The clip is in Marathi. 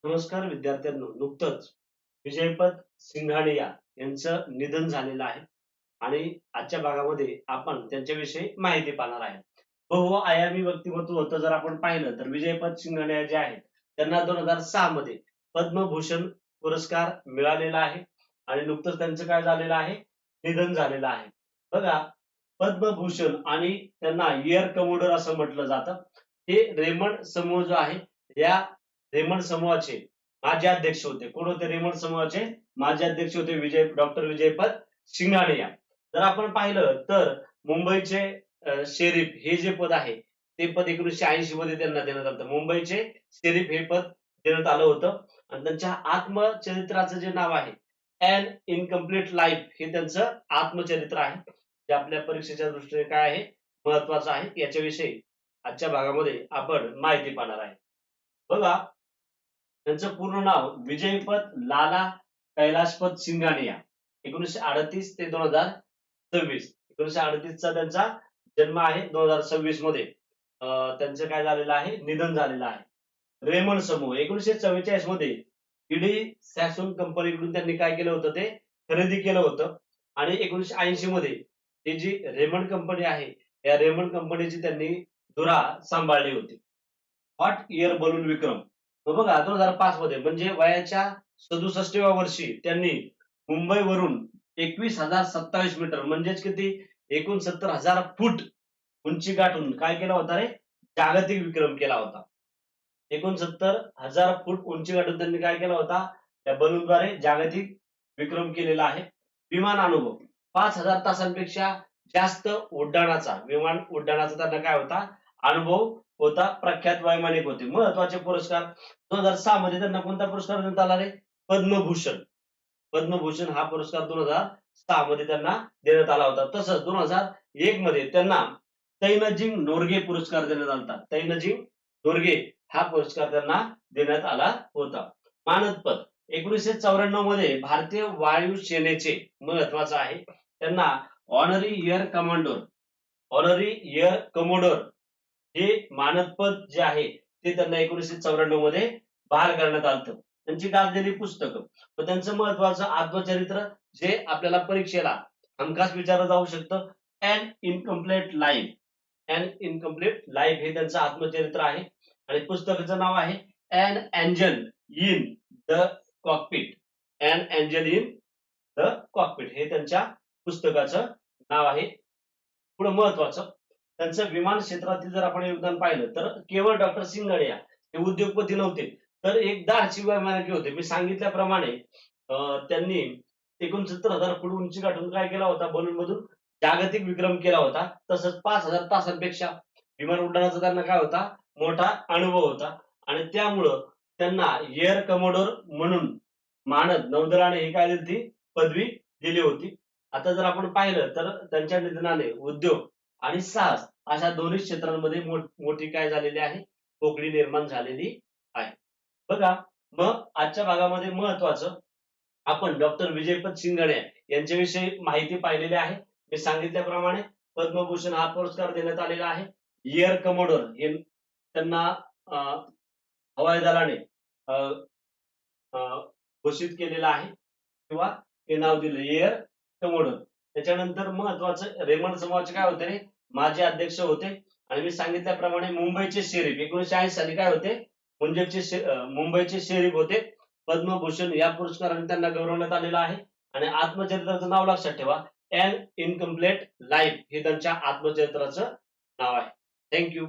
नमस्कार विद्यार्थ्यांनो, नुकतंच विजयपत सिंघानिया यांचं निधन झालेलं आहे आणि आजच्या भागामध्ये आपण त्यांच्याविषयी माहिती पाहणार आहे. बहुआयामी व्यक्तिमत्व होतं. जर आपण पाहिलं तर विजयपत सिंघानिया जे आहेत त्यांना 2006 मध्ये पद्मभूषण पुरस्कार मिळालेला आहे आणि नुकतंच त्यांचं काय झालेलं आहे, निधन झालेलं आहे. बघा, पद्मभूषण आणि त्यांना एअर कमोडर असं म्हटलं जातं. हे रेमंड समूह जो आहे, या रेमंड समूहाचे माजी अध्यक्ष होते. कोण होते रेमंड समूहाचे माजी अध्यक्ष होते? डॉक्टर विजयपत सिंघानिया. जर आपण पाहिलं तर मुंबईचे शेरीफ हे जे पद आहे ते पद 1980 मध्ये त्यांना देण्यात आलं होतं. मुंबईचे शेरीफ हे पद देण्यात आलं होतं आणि त्यांच्या आत्मचरित्राचं जे नाव आहे अॅन इनकम्प्लीट लाईफ हे त्यांचं आत्मचरित्र आहे, जे आपल्या परीक्षेच्या दृष्टीने काय आहे, महत्वाचं आहे. याच्याविषयी आजच्या भागामध्ये आपण माहिती पाहणार आहे. बघा, त्यांचं पूर्ण नाव विजयपत लाला कैलाशपत सिंघानिया. 1938 ते 2026. 1938 चा त्यांचा जन्म आहे. 2026 मध्ये त्यांचं काय झालेलं आहे, निधन झालेलं आहे. रेमंड समूह 1944 मध्ये ईडी सॅमसंग कंपनीकडून त्यांनी काय केलं होतं, ते खरेदी केलं होतं आणि 1980 मध्ये ही जी रेमंड कंपनी आहे या रेमंड कंपनीची त्यांनी धुरा सांभाळली होती. हॉट एअर बलून विक्रम. तर बघा, 2005 मध्ये म्हणजे वयाच्या 67व्या वर्षी त्यांनी मुंबईवरून 21,027 मीटर म्हणजेच किती, 69,000 फूट उंची गाठून काय केला होता रे, जागतिक विक्रम केला होता. 69,000 फूट उंची गाठून त्यांनी काय केला होता, त्या बलूनद्वारे जागतिक विक्रम केलेला आहे. विमान अनुभव 5,000 तासांपेक्षा जास्त उड्डाणाचा, विमान उड्डाणाचा त्यांना काय होता, अनुभव होता. प्रख्यात वैमानिक होते. महत्वाचे पुरस्कार 2006 मध्ये त्यांना कोणता पुरस्कार देण्यात आला रे, पद्मभूषण. पद्मभूषण हा पुरस्कार 2006 मध्ये त्यांना देण्यात आला होता. तसंच 2001 मध्ये त्यांना तैनजिंग नोर्गे पुरस्कार देण्यात आला होता. तैनजिंग नोर्गे हा पुरस्कार त्यांना देण्यात आला होता. मानद 1994 मध्ये भारतीय वायुसेनेचे महत्वाचं आहे, त्यांना honorary air commander, honorary air commodore हे मानद जे आहे ते त्यांना 1994 मध्ये बहाल करण्यात आलं. त्यांची गाजलेली पुस्तकं व त्यांचं महत्वाचं आत्मचरित्र जे आपल्याला परीक्षेला हमखास विचारलं जाऊ शकतं, an incomplete life. An incomplete life हे त्यांचं आत्मचरित्र आहे आणि पुस्तकाचं नाव आहे an angel in the cockpit. An angel in the cockpit हे त्यांच्या पुस्तकाचं नाव आहे. पुढे महत्वाचं त्यांचं विमान क्षेत्रातील जर आपण योगदान पाहिलं तर केवळ डॉक्टर सिंघानिया हे उद्योगपती नव्हते, तर एक धाडसी वैमानिक होते. मी सांगितल्याप्रमाणे त्यांनी 69,000 फूट उंची गाठून काय केला होता, बलून मधून जागतिक विक्रम केला होता. तसंच 5,000 तासांपेक्षा विमान उड्डाणाचा त्यांना काय होता, मोठा अनुभव होता आणि त्यामुळं त्यांना एअर कमोडोर म्हणून मानद नौदलाने ही काय दिली, पदवी दिली होती. आता जर आपण पाहिलं तर त्यांच्या निधनाने उद्योग आणि साहस अशा दोन्ही क्षेत्रांमध्ये मोठी काय झालेली आहे, पोकळी निर्माण झालेली आहे. बघा, मग आजच्या भागामध्ये महत्वाचं आपण डॉक्टर विजयपत सिंघानिया यांच्याविषयी माहिती पाहिलेली आहे. मी सांगितल्याप्रमाणे पद्मभूषण हा पुरस्कार देण्यात आलेला आहे. एअर कमोडोर हे त्यांना हवाई दलाने घोषित केलेलं आहे किंवा हे नाव दिलं एअर कमोडोर. त्याच्यानंतर महत्वाचं रेमंड समूहाचे काय होते रे, माजी अध्यक्ष होते आणि मी सांगितल्याप्रमाणे मुंबईचे शेरीफ 1980 साली काय होते, मुंबईचे शेरीफ होते. पद्मभूषण या पुरस्काराने त्यांना गौरवण्यात आलेलं आहे आणि आत्मचरित्राचं नाव लक्षात ठेवा, अॅन इनकम्प्लीट लाईफ हे त्यांच्या आत्मचरित्राचं नाव आहे. थँक्यू.